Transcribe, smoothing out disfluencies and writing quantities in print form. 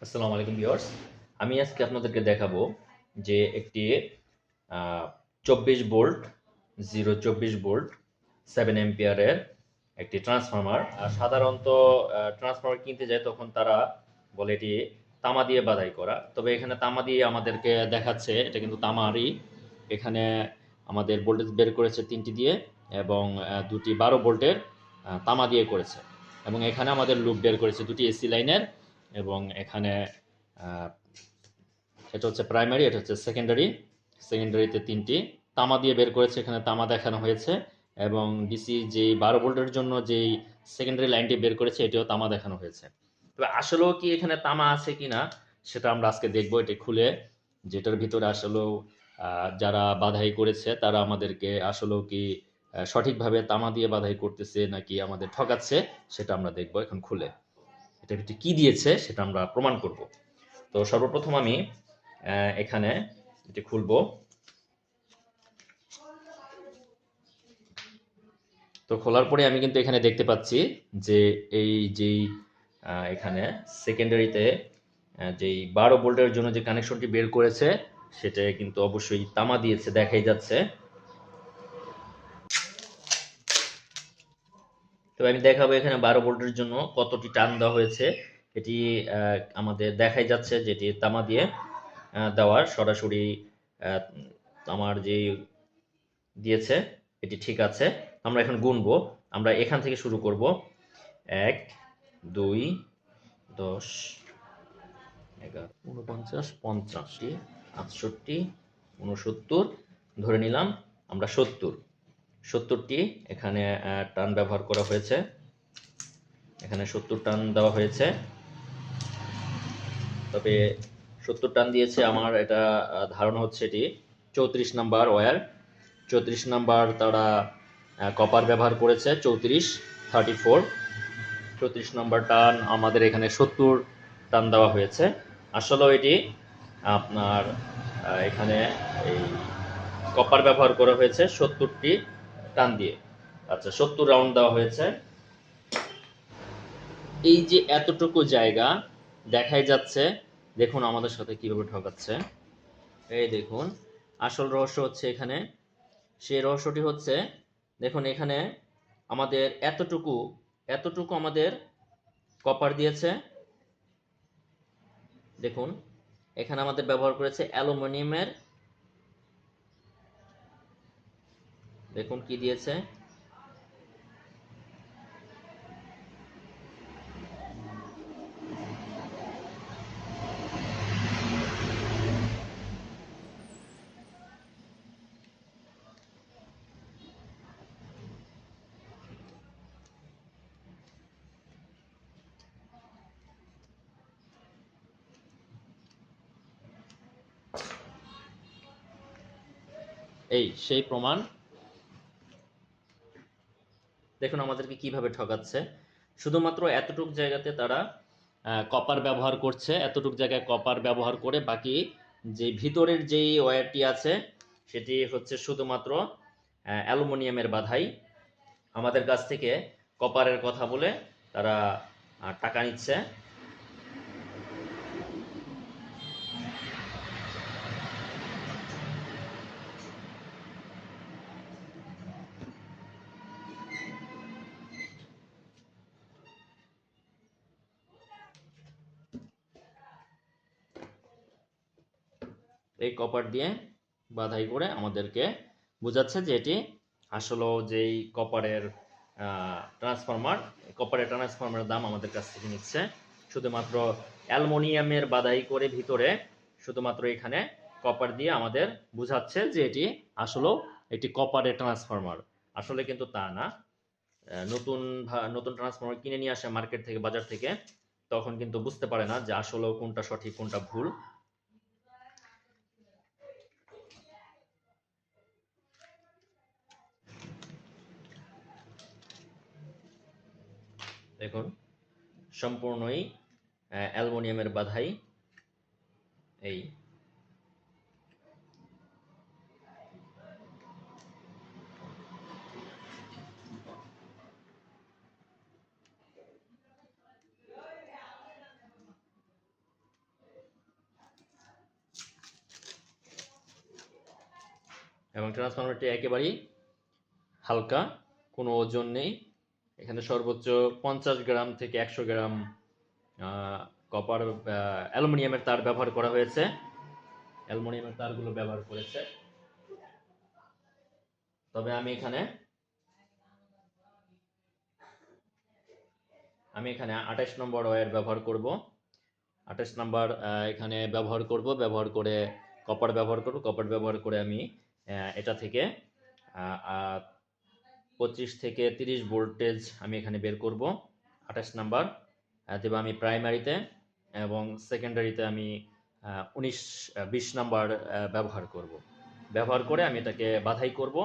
আসসালামু আলাইকুম ভিউয়ার্স। আমি আজকে আপনাদেরকে দেখাবো যে একটি 24 ভোল্ট 024 ভোল্ট 7 এম্পিয়ারের একটি ট্রান্সফরমার। সাধারণত ট্রান্সফরমার কিনতে যায় তখন তারা বলে এটি তামা দিয়ে বাধাই করা, তবে এখানে তামা দিয়ে আমাদেরকে দেখাচ্ছে এটা কিন্তু তামারই। এখানে আমাদের ভোল্টেজ বের করেছে 3টি দিয়ে এবং দুটি 12 ভোল্টের তামা দিয়ে করেছে, এবং এখানে আমাদের লুপ বের করেছে দুটি এসি লাইনের। এবং এখানে আহ, এটা হচ্ছে প্রাইমারি, এটা হচ্ছে সেকেন্ডারি। সেকেন্ডারিতে 3টি তামা দিয়ে বের করেছে, এখানে তামা দেখানো হয়েছে। এবং ডিসি যে 12 ভোল্টের জন্য যেই সেকেন্ডারি লাইনটি বের করেছে এটিও তামা দেখানো হয়েছে। তবে আসলেও কি এখানে তামা আছে কিনা সেটা আমরা আজকে দেখবো এটি খুলে, যেটার ভিতরে আসলেও যারা বাধাই করেছে তারা আমাদেরকে আসলেও কি সঠিকভাবে তামা দিয়ে বাধাই করতেছে নাকি আমাদের ঠকাচ্ছে, সেটা আমরা দেখবো এখন খুলে। এটার ভিতরে কি দিয়েছে সেটা আমরা প্রমাণ করব। তো সর্বপ্রথম আমি এখানে এটি খুলবো। তো খোলার পরে আমি কিন্তু এখানে দেখতে পাচ্ছি যে এই যেই এখানে সেকেন্ডারিতে যেই 12 ভোল্টের জন্য যে কানেকশনটি বের করেছে সেটা কিন্তু অবশ্যই তামা দিয়েছে, দেখাই যাচ্ছে। তবে আমি দেখাবো এখানে 12 ভোল্টের জন্য কতটি টান দেওয়া হয়েছে। এটি আমাদের দেখাই যাচ্ছে যেটি তামা দিয়ে দেওয়ার সরাসরি আহ, আমার যে দিয়েছে এটি ঠিক আছে। আমরা এখন গুনবো, আমরা এখান থেকে শুরু করব। 1, 2, 10, 11, 49, 50, 68, 69, ধরে নিলাম আমরা 70টি এখানে টান ব্যবহার করা হয়েছে। এখানে 70 টান দেওয়া হয়েছে। তবে 70 টান দিয়েছে আমার এটা ধারণা হচ্ছে এটি 34 নাম্বার ওয়্যার। 34 নাম্বার তারা কপার ব্যবহার করেছে, 34 নম্বর টান আমাদের এখানে 70 টান দেওয়া হয়েছে। আসলে এটি আপনার এখানে এই কপার ব্যবহার করা হয়েছে 70টি টান দিয়ে। আচ্ছা, 70 রাউন্ড দেওয়া হয়েছে। এই যে এতটুকু জায়গা দেখাই যাচ্ছে, দেখুন আমাদের সাথে কিভাবে ঠকাচ্ছে। এই দেখুন, আসল রহস্য হচ্ছে এখানে। সেই রহস্যটি হচ্ছে, দেখুন এখানে আমাদের এতটুকু এতটুকু আমাদের কপার দিয়েছে। দেখুন এখানে আমাদের ব্যবহার করেছে অ্যালুমিনিয়ামের, দেখুন কি দিয়েছে। এই সেই প্রমাণ। দেখুন আমাদেরকে কিভাবে ঠকাচ্ছে। শুধুমাত্র এতটুক জায়গাতে তারা কপার ব্যবহার করছে, এতটুক জায়গায় কপার ব্যবহার করে বাকি যে ভিতরের যেই ওয়্যারটি আছে সেটি হচ্ছে শুধুমাত্র অ্যালুমিনিয়ামের বাধাই। আমাদের কাছ থেকে কপারের কথা বলে তারা টাকা নিচ্ছে। এই কপার দিয়ে বাধাই করে আমাদেরকে বোঝাচ্ছে যে এটি আসলেও যেই কপারের ট্রান্সফরমারের দাম আমাদের কাছ থেকে নিচ্ছে শুধুমাত্র অ্যালুমিনিয়ামের বাধাই করে ভিতরে, শুধুমাত্র এখানে কপার দিয়ে আমাদের বোঝাচ্ছে যে এটি আসলেও একটি কপারের ট্রান্সফরমার। আসলে কিন্তু তা না। নতুন নতুন ট্রান্সফরমার কিনে নিয়ে আসে মার্কেট থেকে, বাজার থেকে, তখন কিন্তু বুঝতে পারে না যে আসলেও কোনটা সঠিক কোনটা ভুল। দেখুন সম্পূর্ণই অ্যালুমিনিয়ামের বাধাই। এই এবং ট্রান্সফরমারটি একেবারেই হালকা, কোনো ওজন নেই। এখানে সর্বোচ্চ 50 গ্রাম থেকে 100 গ্রাম কপার অ্যালুমিনিয়ামের তার ব্যবহার করা হয়েছে। অ্যালুমিনিয়ামের তারগুলো ব্যবহার করেছে। তবে আমি এখানে 28 নম্বর ওয়্যার ব্যবহার করব। 28 নাম্বার এখানে ব্যবহার করে কপার ব্যবহার করে আমি এটা থেকে 25 থেকে 30 ভোল্টেজ আমি এখানে বের করব। 28 নাম্বার দেব আমি প্রাইমারিতে, এবং সেকেন্ডারিতে আমি 20 নাম্বার ব্যবহার করে আমি এটাকে বাধাই করব।